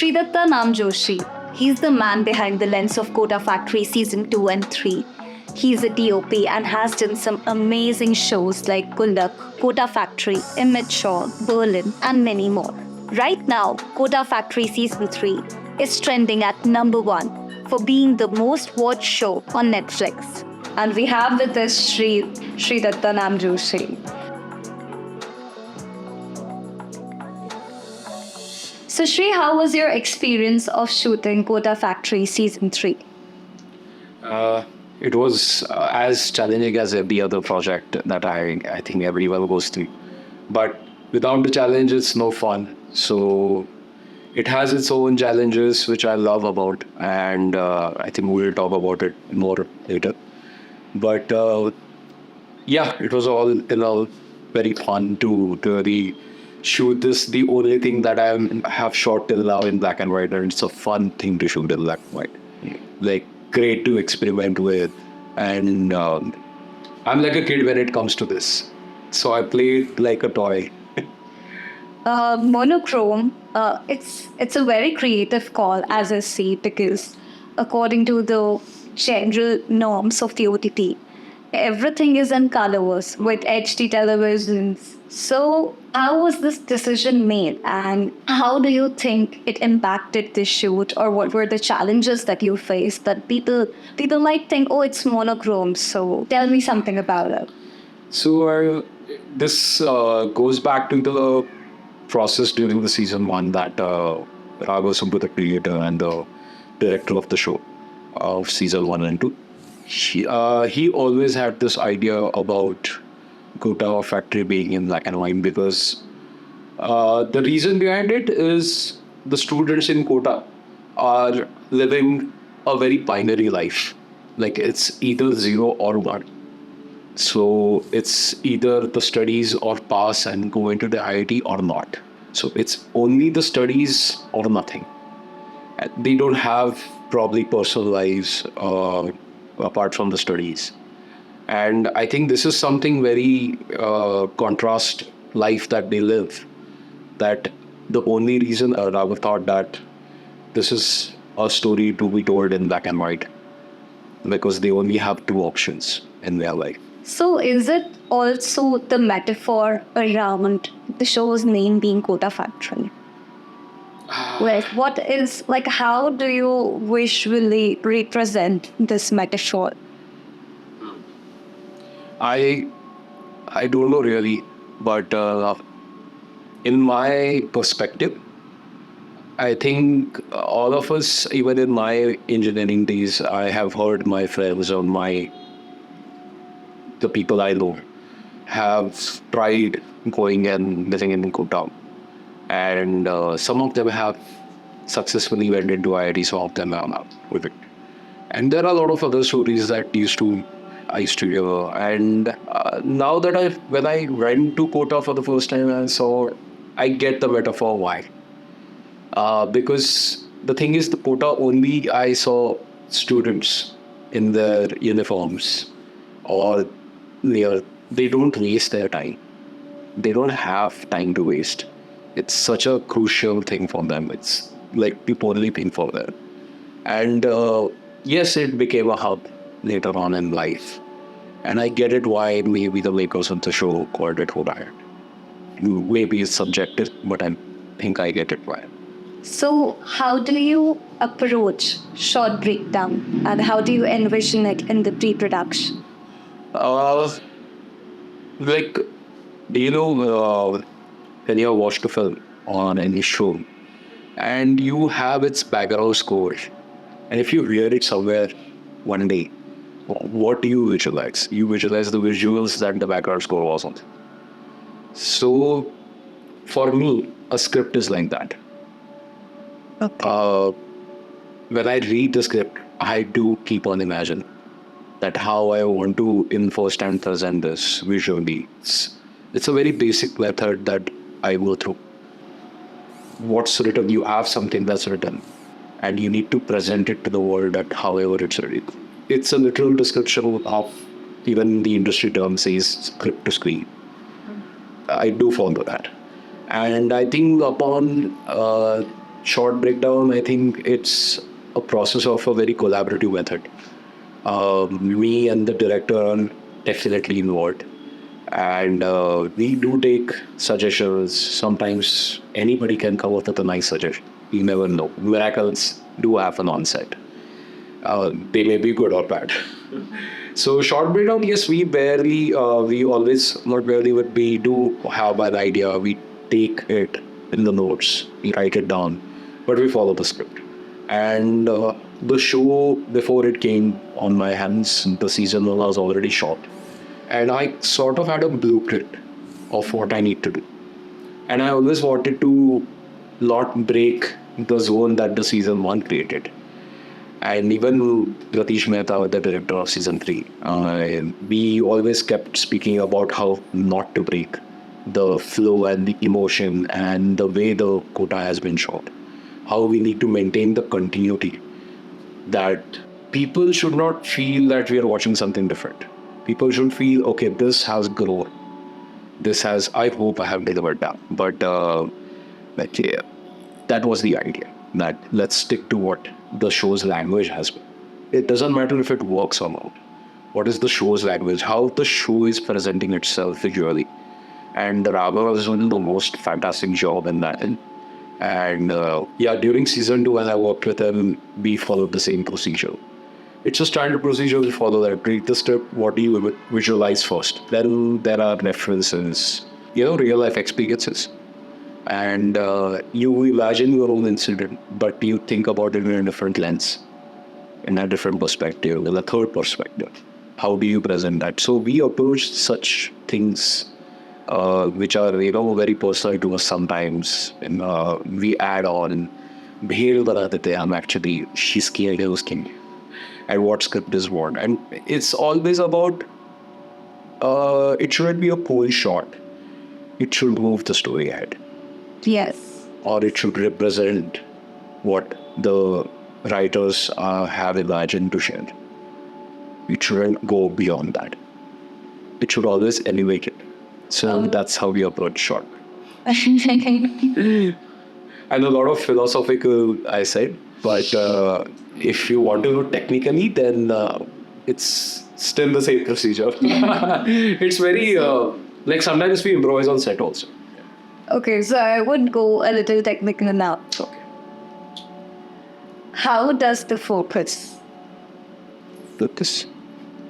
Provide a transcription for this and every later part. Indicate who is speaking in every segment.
Speaker 1: Shreedutta Namjoshi. He's the man behind the lens of Kota Factory Season 2 and 3. He's a DOP and has done some amazing shows like Kulak, Kota Factory, Immature, Berlin, and many more. Right now, Kota Factory Season 3 is trending at number 1 for being the most watched show on Netflix. And we have with us Shreedutta Namjoshi. So Shri, how was your experience of shooting Kota Factory Season 3?
Speaker 2: It was as challenging as every other project that I think everyone goes through. But without the challenge, it's no fun. So it has its own challenges, which I love about. And I think we'll talk about it more later. But yeah, it was all in all very fun to really shoot this. The only thing that I have shot till now in black and white, and it's a fun thing to shoot in black and white. Like, great to experiment with. And I'm like a kid when it comes to this. So I played like a toy.
Speaker 1: Monochrome, it's a very creative call, as I see, because according to the general norms of the OTT, everything is in colors with HD televisions. So how was this decision made, and how do you think it impacted the shoot, or what were the challenges that you faced that people might think, oh, it's monochrome? So tell me something about it.
Speaker 2: So this goes back to the process during the season 1 that Raghav Subbu, the creator and the director of the show of season 1 and 2, he always had this idea about Kota Factory being in black and white because the reason behind it is the students in Kota are living a very binary life. Like, it's either 0 or 1. So it's either the studies or pass and go into the IIT or not. So it's only the studies or nothing. They don't have probably personal lives apart from the studies. And I think this is something very contrast life that they live. That the only reason Raghav thought that this is a story to be told in black and white, because they only have 2 options in their life.
Speaker 1: So is it also the metaphor around the show's name being Kota Factory? Well, what is, like, how do you visually represent this metaphor?
Speaker 2: I don't know really, but in my perspective, I think all of us, even in my engineering days, I have heard my friends or the people I know have tried going and living in Kota. And some of them have successfully went into IIT, some of them are not with it. And there are a lot of other stories that I used to hear. And now that when I went to Kota for the first time, I get the metaphor why. Because the thing is, the Kota only I saw students in their uniforms or they don't waste their time. They don't have time to waste. It's such a crucial thing for them. It's like the only thing for them. And yes, it became a hub later on in life. And I get it why maybe the makers of the show called it Kota. Maybe it's subjective, but I think I get it why.
Speaker 1: So how do you approach short breakdown, and how do you envision it in the pre-production?
Speaker 2: Like, when you watch the film on any show and you have its background score, and if you hear it somewhere one day, what do you visualize? You visualize the visuals that the background score was on. So for me, a script is like that.
Speaker 1: Okay.
Speaker 2: When I read the script, I do keep on imagining that how I want to in first and present this visually. It's a very basic method that I go through. What's written, you have something that's written, and you need to present it to the world at however it's written. It's a literal description of, even the industry term says, script to screen. I do follow that. And I think upon Short breakdown, I think it's a process of a very collaborative method. Me and the director are definitely involved. And we do take suggestions. Sometimes anybody can come up with a nice suggestion. You never know. Miracles do happen on set. They may be good or bad. So short breakdown, yes, we always, not barely, but we do have an idea. We take it in the notes, we write it down, but we follow the script. And the show, before it came on my hands, the season one was already shot. And I sort of had a blueprint of what I need to do. And I always wanted to not break the zone that the season one created. And even Pratish Mehta, the director of season 3, we always kept speaking about how not to break the flow and the emotion and the way the Kota has been shot. How we need to maintain the continuity. That people should not feel that we are watching something different. People should feel, okay, this has grown. This has, I hope I have delivered that. But yeah, that was the idea. That let's stick to what the show's language has been. It doesn't matter if it works or not. What is the show's language? How the show is presenting itself visually. And Raghav was doing the most fantastic job in that. And yeah, during season 2, when I worked with him, we followed the same procedure. It's a standard procedure we follow that. Read the script, what do you visualize first? Then there are references, real life experiences. And you imagine your own incident, but you think about it in a different lens, in a different perspective, in a third perspective. How do you present that? So we approach such things which are very personal to us sometimes. And we add on, I'm actually, she's scared of king. And what script is what. And it's always about, it shouldn't be a pole shot. It should move the story ahead.
Speaker 1: Yes.
Speaker 2: Or it should represent what the writers have imagined to share. It shouldn't go beyond that. It should always elevate it. So that's how we approach short. And a lot of philosophical, I said, but if you want to do technically, then it's still the same procedure. It's very, like sometimes we improvise on set also.
Speaker 1: Okay, so I would go a little technical now.
Speaker 2: Okay.
Speaker 1: How does the focus?
Speaker 2: Focus?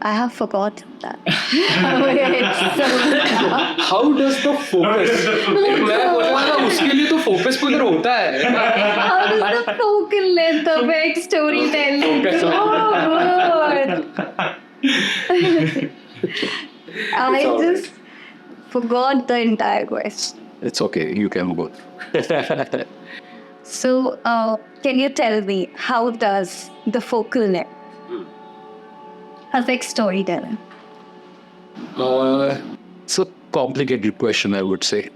Speaker 1: I have forgotten that.
Speaker 2: How does the focus? मैं बोला ना उसके लिए तो focus को इधर होता है.
Speaker 1: How does the focal length affect storytelling? I just forgot the entire question.
Speaker 2: It's okay, you can go.
Speaker 1: So, can you tell me how does the focal length affect storytelling?
Speaker 2: It's a complicated question, I would say.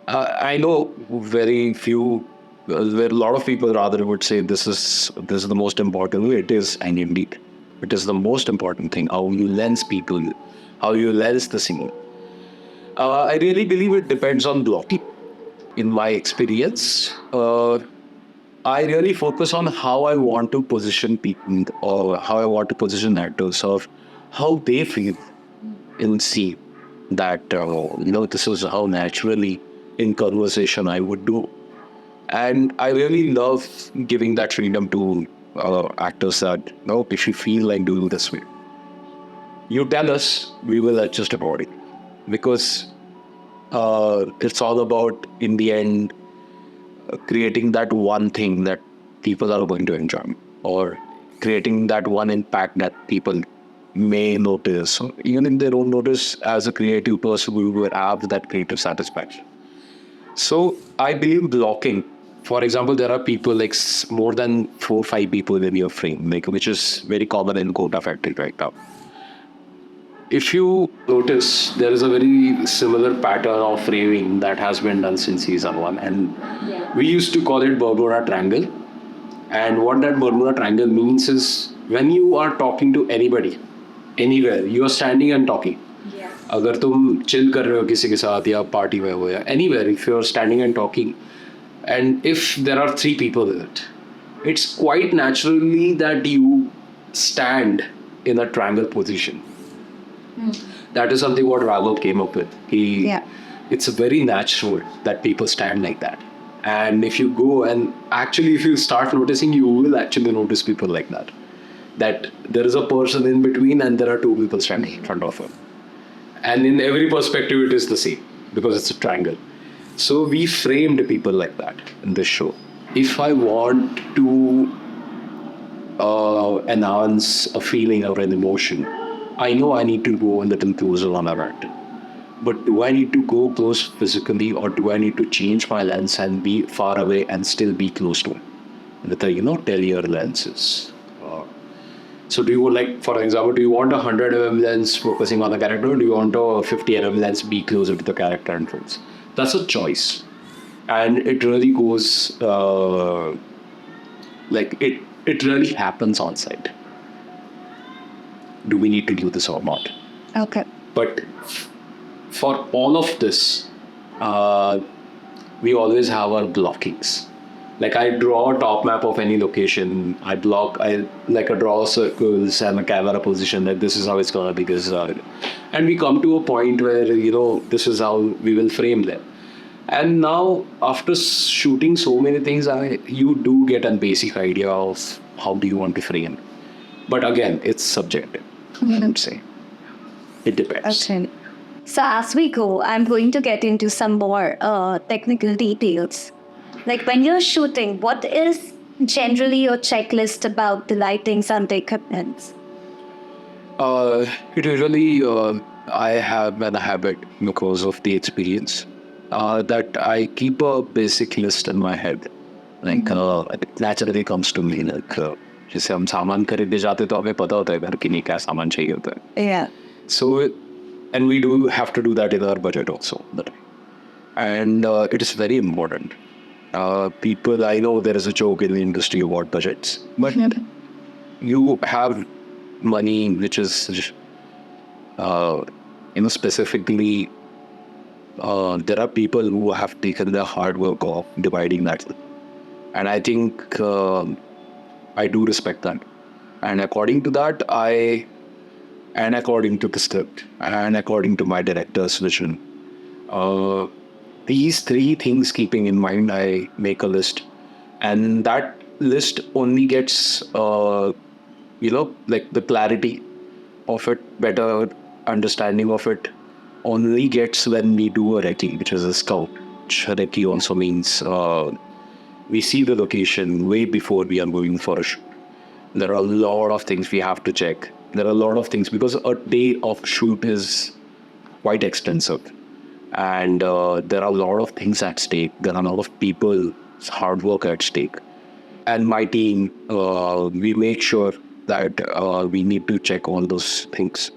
Speaker 2: I know very few, where a lot of people rather would say this is the most important way. It is, and indeed, it is the most important thing. How you lens people, how you lens the scene. I really believe it depends on blocking. In my experience, I really focus on how I want to position people or how I want to position actors or how they feel in scene. That, this is how naturally in conversation I would do. And I really love giving that freedom to actors that, if you feel like doing this way, you tell us, we will adjust accordingly. Because it's all about, in the end, creating that one thing that people are going to enjoy, or creating that one impact that people may notice, or even if they don't notice, as a creative person, we will have that creative satisfaction. So I believe blocking. For example, there are people like more than 4 or 5 people in your frame, which is very common in Kota Factory right now. If you notice, there is a very similar pattern of framing that has been done since season 1. And we used to call it Bermuda Triangle. And what that Bermuda Triangle means is when you are talking to anybody, anywhere, you are standing and talking. अगर तुम chill कर रहे हो किसी के साथ या party में हो या anywhere, if you are standing and talking,
Speaker 3: And if there are three people in it, it's quite naturally that you stand in a triangle position. That is something what Raghav came up with. It's very natural that people stand like that. And if you go and actually, if you start noticing, you will actually notice people like that. That there is a person in between and there are two people standing in front of him. And in every perspective, it is the same because it's a triangle. So we framed people like that in this show. If I want to enhance a feeling or an emotion, I know I need to go a little closer on a character. But do I need to go close physically, or do I need to change my lens and be far away and still be close to him? With the, tele lenses. So do you like, for example, do you want a 100 mm lens focusing on the character, or do you want a 50 mm lens be closer to the character and friends? That's a choice. And it really goes, it really happens on site. Do we need to do this or not?
Speaker 1: Okay.
Speaker 3: But for all of this, we always have our blockings. Like I draw a top map of any location. I draw circles and a camera position that this is how it's gonna be. And we come to a point where this is how we will frame them. And now after shooting so many things, you do get a basic idea of how do you want to frame. But again, it's subjective. I'd say it depends.
Speaker 1: Okay. So as we go, I'm going to get into some more technical details. Like when you're shooting, what is generally your checklist about the lightings and the equipment?
Speaker 3: It usually, I have a habit because of the experience that I keep a basic list in my head. Like it naturally comes to me. Like जैसे हम सामान खरीदने जाते तो हमें पता होता है घर के लिए क्या सामान चाहिए होता है.
Speaker 1: Yeah.
Speaker 3: So, and we do have to do that in our budget also. And it is very important. People, I know there is a joke in the industry about budgets, but you have money which is, specifically, there are people who have taken the hard work of dividing that. And I think I do respect that. And according to that, and according to the script, and according to my director's vision, these three things keeping in mind, I make a list. And that list only gets, like the clarity of it, better understanding of it, only gets when we do a recce, which is a scout. Recce also means we see the location way before we are going for a shoot. There are a lot of things we have to check. There are a lot of things because a day of shoot is quite extensive. And there are a lot of things at stake. There are a lot of people's hard work at stake. And my team, we make sure that we need to check all those things.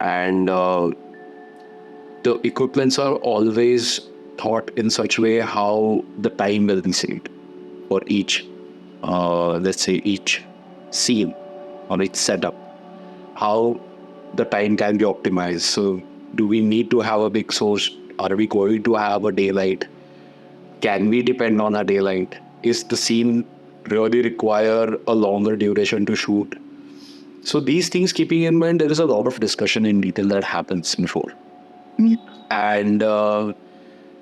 Speaker 3: And the equipments are always thought in such a way how the time will be saved for each, let's say, each scene or each setup. How the time can be optimized. So do we need to have a big source? Are we going to have a daylight? Can we depend on a daylight? Is the scene really require a longer duration to shoot? So these things keeping in mind, there is a lot of discussion in detail that happens before. And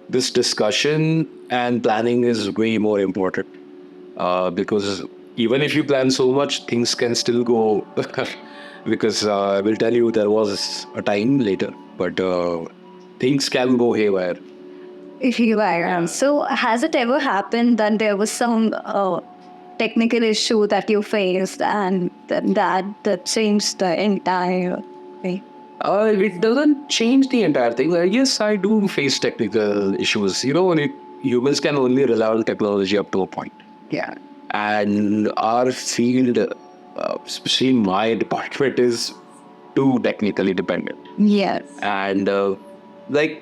Speaker 3: this discussion and planning is way more important because even if you plan so much, things can still go because I will tell you there was a time later, but things can go haywire.
Speaker 1: So has it ever happened that there was some technical issue that you faced and that changed the entire thing?
Speaker 3: It doesn't change the entire thing. Yes, I do face technical issues. Humans can only rely on technology up to a point.
Speaker 1: Yeah.
Speaker 3: And our field, especially my department, is too technically dependent.
Speaker 1: Yes.
Speaker 3: And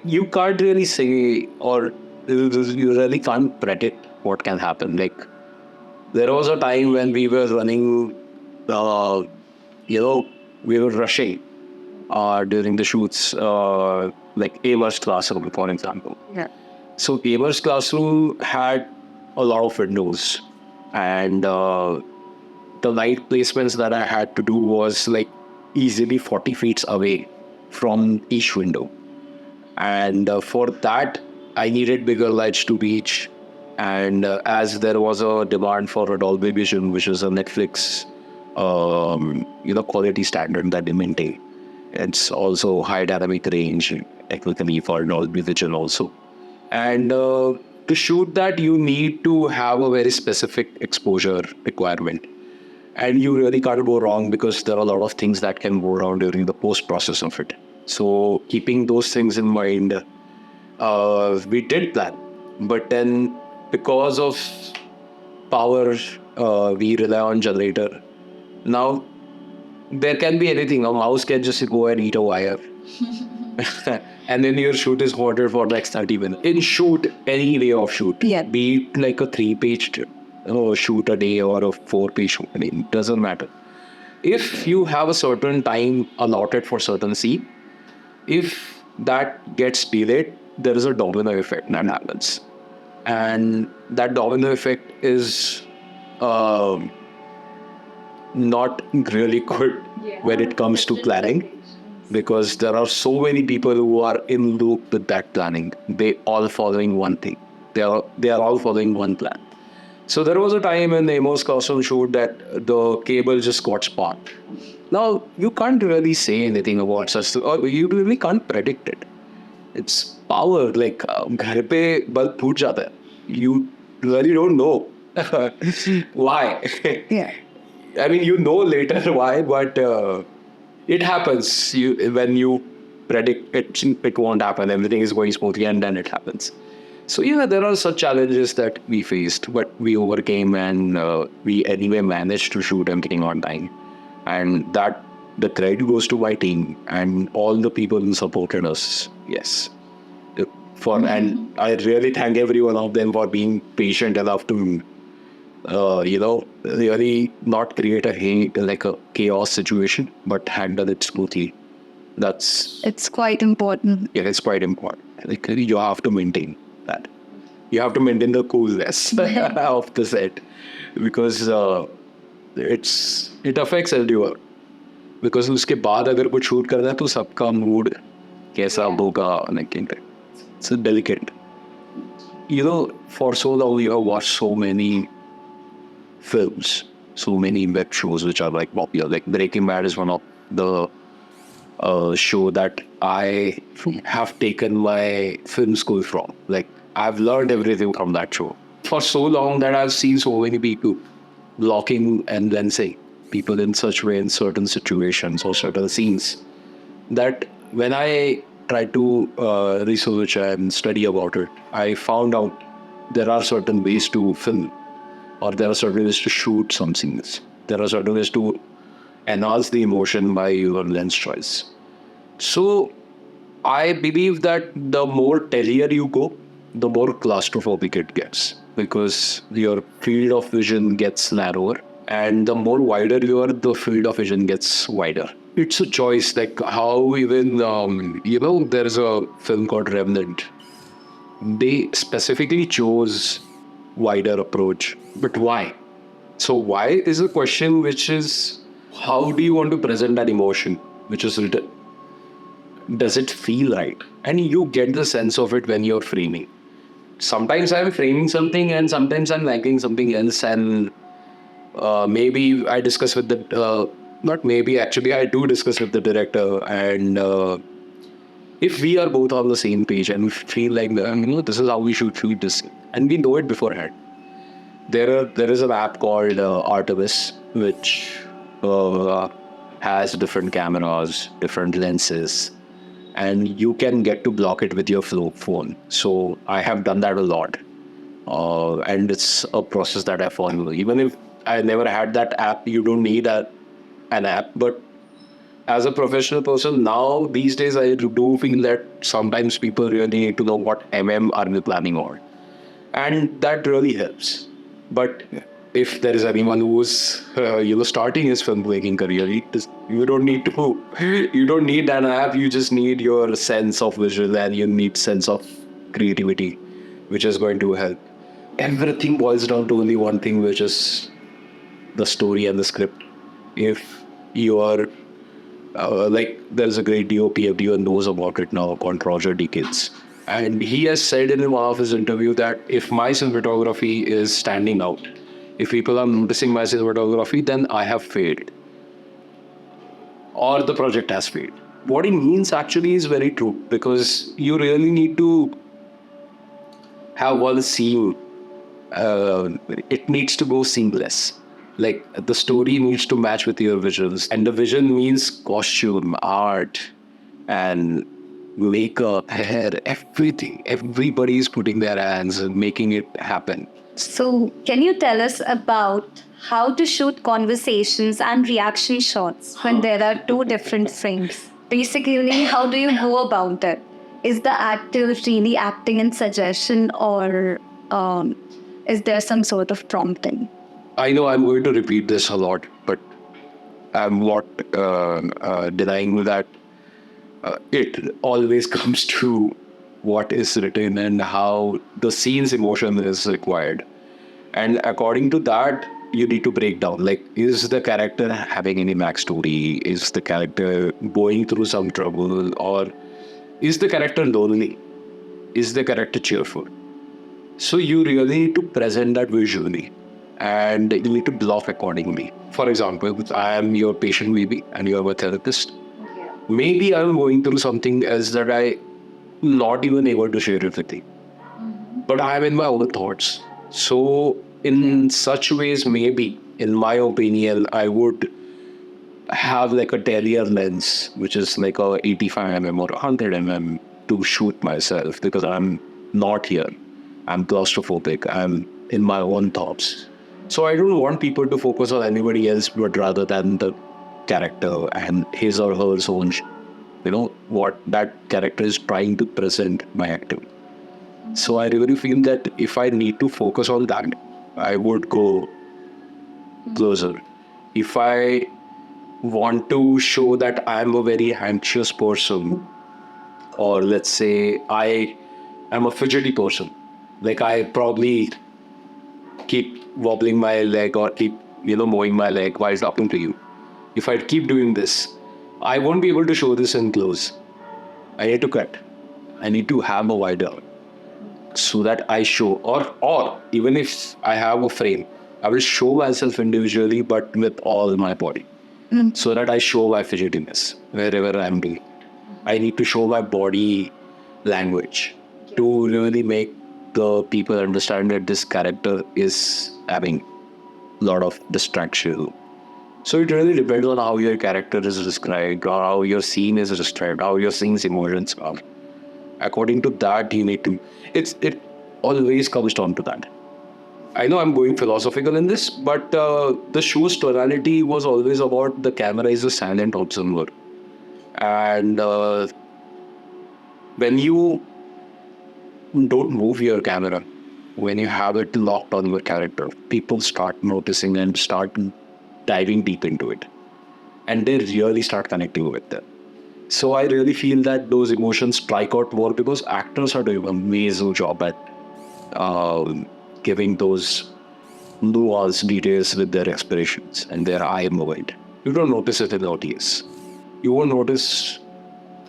Speaker 3: you can't really say, or you really can't predict what can happen. Like there was a time when we were running, we were rushing during the shoots, like Adarsh classroom, for example.
Speaker 1: Yeah.
Speaker 3: So Adarsh classroom had a lot of windows, and the light placements that I had to do was like easily 40 feet away from each window. And for that, I needed bigger lights to reach. And as there was a demand for a Dolby Vision, which is a Netflix, quality standard that they maintain. It's also high dynamic range, technically for Dolby Vision also. And to shoot that, you need to have a very specific exposure requirement. And you really can't go wrong because there are a lot of things that can go wrong during the post process of it. So keeping those things in mind, we did plan. But then because of power, we rely on generator. Now, there can be anything. A mouse can just go and eat a wire. And then your shoot is ordered for next 30 minutes. In shoot, any day of shoot,
Speaker 1: Yeah.
Speaker 3: be it like a 3-page shoot a day or a 4-page shoot, I mean, it doesn't matter. If you have a certain time allotted for certain scene, if that gets delayed, there is a domino effect that happens. And that domino effect is not really good when it comes to planning, because there are so many people who are in loop with that planning. They all following one thing. They are all following one plan. So there was a time in the Amos costume shoot that the cable just got sparked. Now you can't really say anything about such, or you really can't predict it. It's power. Like घर पे bulb फूट जाता है. You really don't know why.
Speaker 1: Yeah.
Speaker 3: I mean, you know later why, but it happens. When you predict it won't happen. Everything is going smoothly, and then it happens. So yeah, there are such challenges that we faced, but we overcame, and we anyway managed to shoot everything on time. And that the credit goes to my team and all the people who supported us. Yes. And I really thank every one of them for being patient enough to really not create a chaos situation, but handle it smoothly.
Speaker 1: It's quite important.
Speaker 3: Yeah, it's quite important. Like, you have to maintain that. You have to maintain the coolness of the set, because it affects everyone. Because उसके बाद अगर कुछ shoot करना है तो सबका mood कैसा होगा, it's delicate. For so long you have watched so many films, so many web shows which are like popular. Like Breaking Bad is one of the show that I have taken my film school from. Like, I've learned everything from that show. For so long that I've seen so many people blocking and lensing people in such way in certain situations or certain scenes, that when I tried to research and study about it, I found out there are certain ways to film, or there are certain ways to shoot some scenes. There are certain ways to enhance the emotion by your lens choice. So I believe that the more tailier you go, the more claustrophobic it gets, because your field of vision gets narrower, and the more wider you are, the field of vision gets wider. It's a choice, like how even, there is a film called Revenant. They specifically chose wider approach. But why? So why is a question which is, how do you want to present that emotion which is written? Does it feel right? And you get the sense of it when you're framing. Sometimes I'm framing something and sometimes I'm liking something else, and maybe I discuss with the, not maybe, actually I do discuss with the director, and if we are both on the same page and we feel like, this is how we should shoot this, and we know it beforehand. There is an app called Artemis, which has different cameras, different lenses, and you can get to block it with your phone. So I have done that a lot, and it's a process that I follow. Even if I never had that app, you don't need an app. But as a professional person now, these days, I do feel that sometimes people really need to know what are we planning on, and that really helps. But if there is anyone who's starting his filmmaking career, you don't need an app. You just need your sense of visual, and you need sense of creativity, which is going to help. everything boils down to only one thing, which is the story and the script. If you are like, there's a great DOP, everyone knows about it now, called Roger Deakins. And he has said in one of his interview that if my cinematography is standing out, if people are noticing my cinematography, then I have failed, or the project has failed. What he means actually is very true, because you really need to have one scene. It needs to go seamless. Like, the story needs to match with your visuals, and the vision means costume, art, and makeup, hair, everything. Everybody is putting their hands and making it happen.
Speaker 1: So, can you tell us about how to shoot conversations and reaction shots when there are two different frames? Basically, how do you go about it? Is the actor really acting in suggestion, or is there some sort of prompting?
Speaker 3: I know I'm going to repeat this a lot, but I'm not denying that it always comes to what is written and how the scene's emotion is required. And according to that, you need to break down. Like, is the character having any backstory? Is the character going through some trouble? Or is the character lonely? Is the character cheerful? So you really need to present that visually, and you need to block accordingly. For example, I am your patient maybe, and you are a therapist. Maybe I'm going through something else that I not even able to share with you, but I'm in my own thoughts. So in such ways, maybe in my opinion, I would have like a Terrier lens, which is like a 85 mm or 100 mm to shoot myself, because I'm not here. I'm claustrophobic. I'm in my own thoughts. So I don't want people to focus on anybody else, but rather than the character and his or her own, what that character is trying to present by acting. So I really feel that if I need to focus on that, I would go closer. If I want to show that I'm a very anxious person, or let's say I am a fidgety person, like I probably keep wobbling my leg or keep, moving my leg while talking to you. If I keep doing this, I won't be able to show this in close. I need to cut. I need to have a wider so that I show, or even if I have a frame, I will show myself individually, but with all my body, so that I show my fidgetiness wherever I'm doing. I need to show my body language to really make the people understand that this character is having a lot of distraction. So it really depends on how your character is described, or how your scene is described, how your scene's emotions are. According to that, you need to. It always comes down to that. I know I'm going philosophical in this, but the show's tonality was always about the camera is a silent observer, and when you don't move your camera, when you have it locked on your character, people start noticing and start diving deep into it, and they really start connecting with it. So I really feel that those emotions strike out more, because actors are doing an amazing job at giving those nuanced details with their expressions and their eye movement. You don't notice it in OTS. You won't notice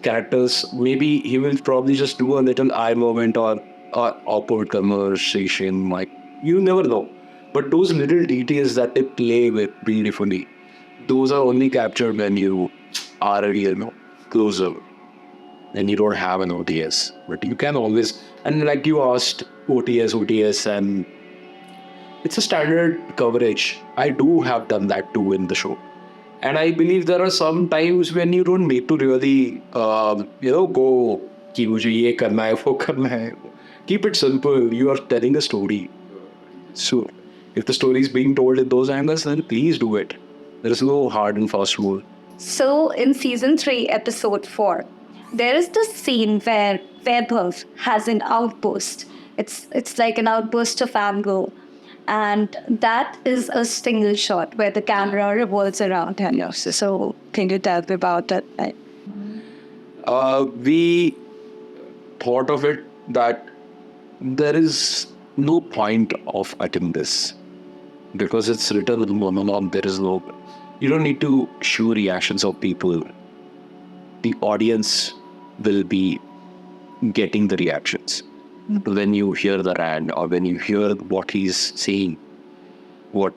Speaker 3: characters. Maybe he will probably just do a little eye movement or awkward conversation. Like, you never know. But those little details that they play with beautifully, those are only captured when you are a real closer and you don't have an OTS. But you can always, and like you asked, OTS, and it's a standard coverage. I do have done that too in the show. And I believe there are some times when you don't need to really, go, कि मुझे ये करना है, वो करना है. Keep it simple. You are telling a story. So, if the story is being told in those angles, then please do it. There is no hard and fast rule.
Speaker 1: So, in season 3, episode 4, there is this scene where Vaibhav has an outburst. It's like an outburst of anger. And that is a single shot where the camera revolves around him. Yes. So, can you tell me about that?
Speaker 3: We thought of it that there is no point of attempting this because it's written with monologue. There is no, you don't need to show reactions of people. The audience will be getting the reactions when you hear the rant or when you hear what he's saying, what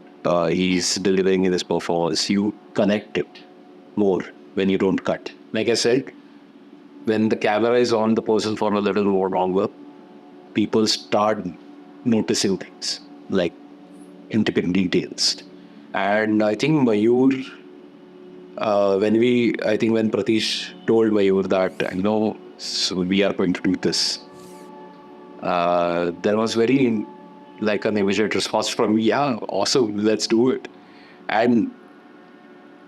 Speaker 3: he's delivering in his performance. You connect it more when you don't cut. Like I said, when the camera is on the person for a little more longer, people start noticing things like intricate details. And I think Mayur, when Pratish told Mayur that, so we are going to do this, there was very like an immediate response from me, yeah, awesome, let's do it. And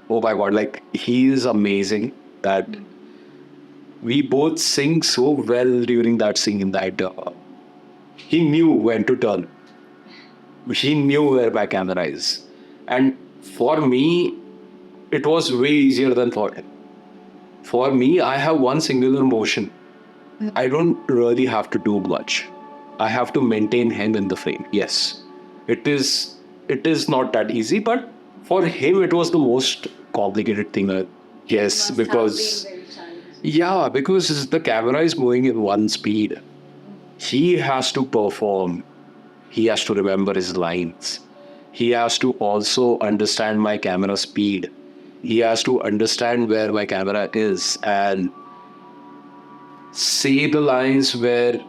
Speaker 3: oh my God, like he is amazing that we both sing so well during that scene that he knew when to turn. He knew where my camera is. And for me, it was way easier than for him. For me, I have one singular motion. I don't really have to do much. I have to maintain him in the frame. Yes, it is not that easy, but for him, it was the most complicated thing. Yes, because because the camera is moving in one speed. He has to perform. He has to remember his lines. He has to also understand my camera speed. He has to understand where my camera is and say the lines where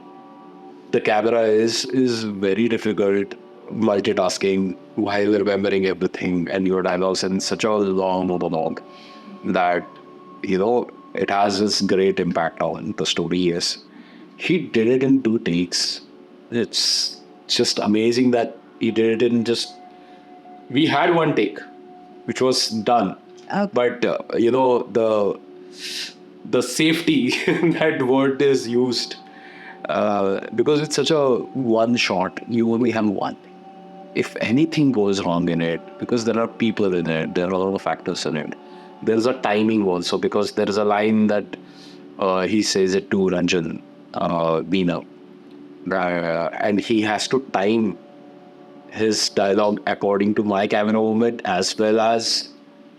Speaker 3: the camera is very difficult. Multitasking while remembering everything and your dialogues in such a long monologue that it has this great impact on the story. Yes, he did it in 2 takes. It's just amazing that he did it in just. We had 1 take, which was done, but the safety that word is used because it's such a one shot. You only have one. If anything goes wrong in it, because there are people in it, there are a lot of factors in it. There's a timing also because there is a line that he says it to Ranjan Veena, and he has to time his dialogue according to my camera movement as well as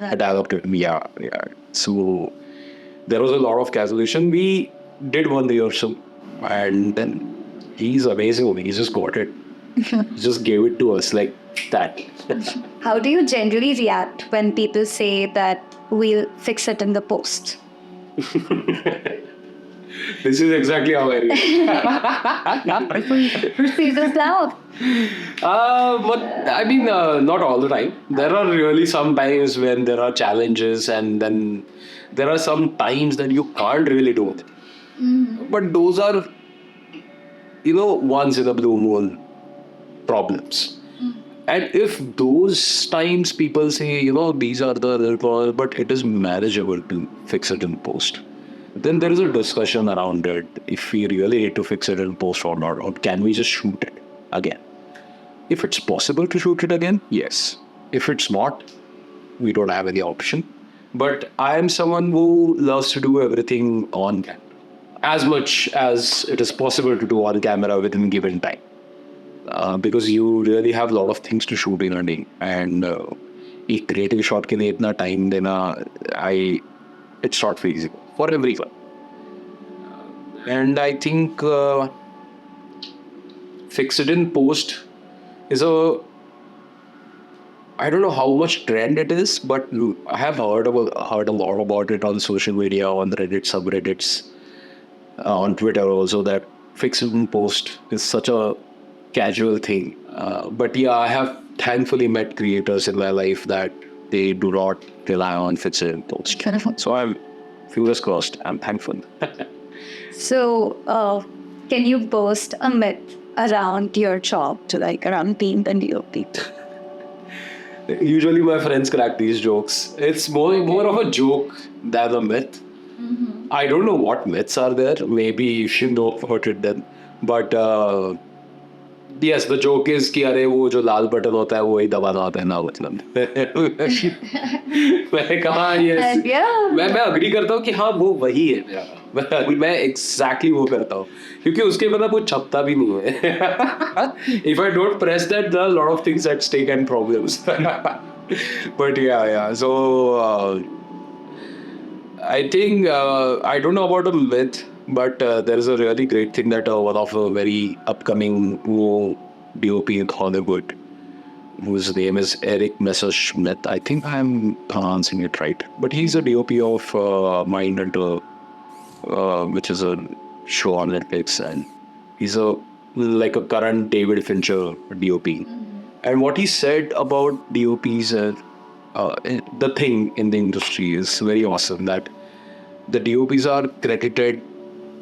Speaker 3: a dialogue to him. Yeah. So there was a lot of calculation. We did one rehearsal, and then he's amazing. He just got it. He just gave it to us like that.
Speaker 1: How do you generally react when people say that we'll fix it in the post?
Speaker 3: This is exactly how I react.
Speaker 1: Proceed us loud.
Speaker 3: But I mean, not all the time. There are really some times when there are challenges, and then there are some times that you can't really do it. But those are, once in a blue moon problems. And if those times people say, these are the little problems, but it is manageable to fix it in post, then there is a discussion around it. If we really need to fix it in post or not, or can we just shoot it again? If it's possible to shoot it again, yes. If it's not, we don't have any option. But I am someone who loves to do everything on camera, as much as it is possible to do on camera within given time. Because you really have a lot of things to shoot in a day, and एक creative shot के लिए इतना time देना, it's not feasible for everyone. And I think fix it in post is I don't know how much trend it is, but I have heard a lot about it on social media, on Reddit subreddits, on Twitter also, that fix it in post is such a casual thing. But yeah, I have thankfully met creators in my life that they do not rely on fix it in post. So I'm fingers crossed. I'm thankful.
Speaker 1: So, can you burst a myth around your job to around being the DOP?
Speaker 3: Usually my friends crack these jokes. It's more of a joke than a myth. I don't know what myths are there. Maybe you should know about it then. But Yes, the joke is कि अरे वो जो लाल button होता है वो ही दबाना होता है ना मतलब मैं कहा yes
Speaker 1: And yeah.
Speaker 3: मैं अग्री करता हूँ कि हाँ वो वही है मेरा मैं एग्जैक्टली वो करता हूँ क्योंकि उसके मतलब वो छपता भी नहीं है if I don't press that there are a lot of things at stake and problems but yeah so I think I don't know about a myth, but there is a really great thing that one of a very upcoming DOP in Hollywood, whose name is Eric Messerschmidt. I think I'm pronouncing it right, but he's a DOP of Mindhunter, which is a show on Netflix, and he's like a current David Fincher DOP. And what he said about DOPs, the thing in the industry is very awesome. That the DOPs are credited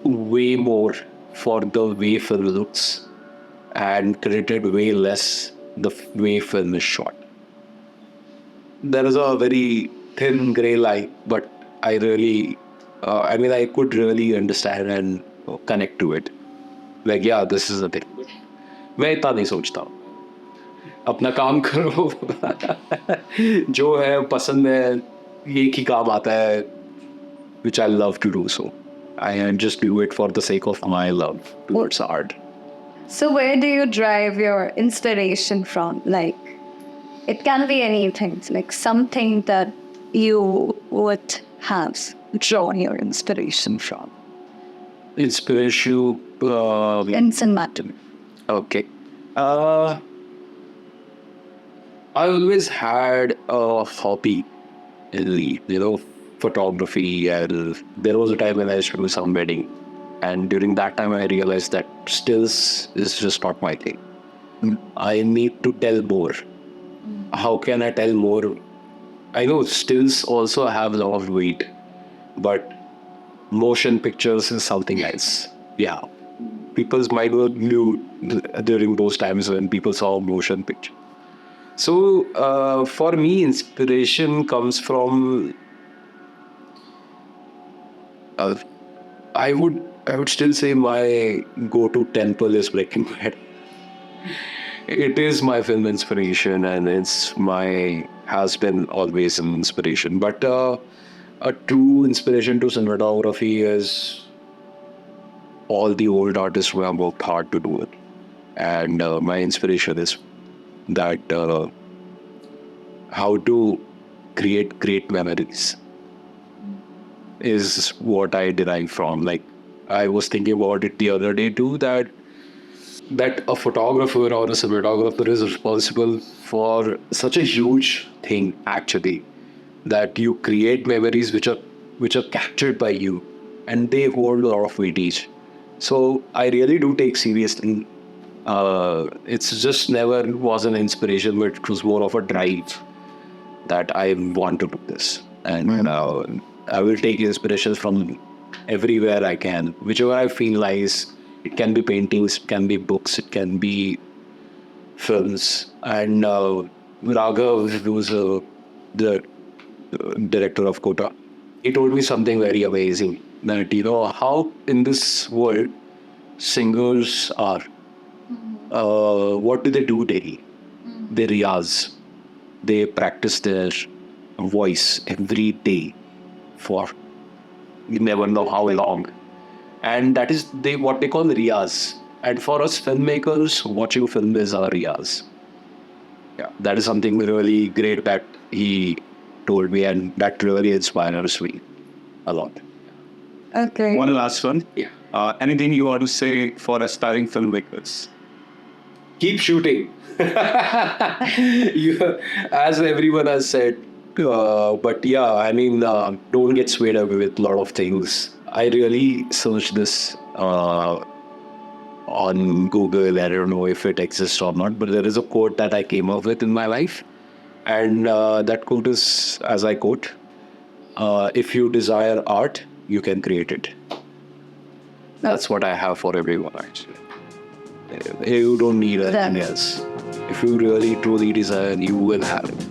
Speaker 3: way more for the way film looks and credited way less the way film is shot. There is a very thin gray line, but I really, I could really understand and connect to it. Like, yeah, this is the thing. मैं इतना नहीं सोचता हूँ अपना काम करो जो है पसंद है एक ही काम आता है which I love to do so. I just do it for the sake of my love towards art.
Speaker 1: So where do you derive your inspiration from? Like, it can be anything, like something that you would have drawn your inspiration from.
Speaker 3: Inspiration.
Speaker 1: In cinema.
Speaker 3: Okay. I always had a hobby in photography, and there was a time when I used to do some wedding, and during that time I realized that stills is just not my thing. I need to tell more. How can I tell more? I know stills also have a lot of weight, but motion pictures is something else. Yeah. People's mind were new during those times when people saw motion picture. So for me, inspiration comes from I would still say my go-to temple is Breaking Bad. It is my film inspiration, and has been always an inspiration. But a true inspiration to cinematography is all the old artists who have worked hard to do it, and my inspiration is that how to create great memories is what I derive from. Like, I was thinking about it the other day too, that a photographer or a cinematographer is responsible for such a huge thing, actually, that you create memories which are captured by you, and they hold a lot of weightage. So I really do take seriously. It's just never was an inspiration, but it was more of a drive that I want to do this. And I will take inspirations from everywhere I can, whichever I feel nice. It can be paintings, it can be books, it can be films. And Raghav, who's the director of Kota, he told me something very amazing, that how in this world singers are. What do they do daily? They riyaz. They practice their voice every day for you never know how long. And that is what they call riyaz. And for us filmmakers, watching film is our riyaz. Yeah, that is something really great that he told me, and that really inspires me a lot.
Speaker 1: Okay.
Speaker 4: One last one.
Speaker 3: Yeah.
Speaker 4: Anything you want to say for aspiring filmmakers?
Speaker 3: Keep shooting. As everyone has said. But yeah, don't get swayed away with a lot of things. I really searched this on Google. I don't know if it exists or not, but there is a quote that I came up with in my life. And that quote is, as I quote, if you desire art, you can create it. That's what I have for everyone, actually. You don't need anything else. If you really truly desire, you will have it.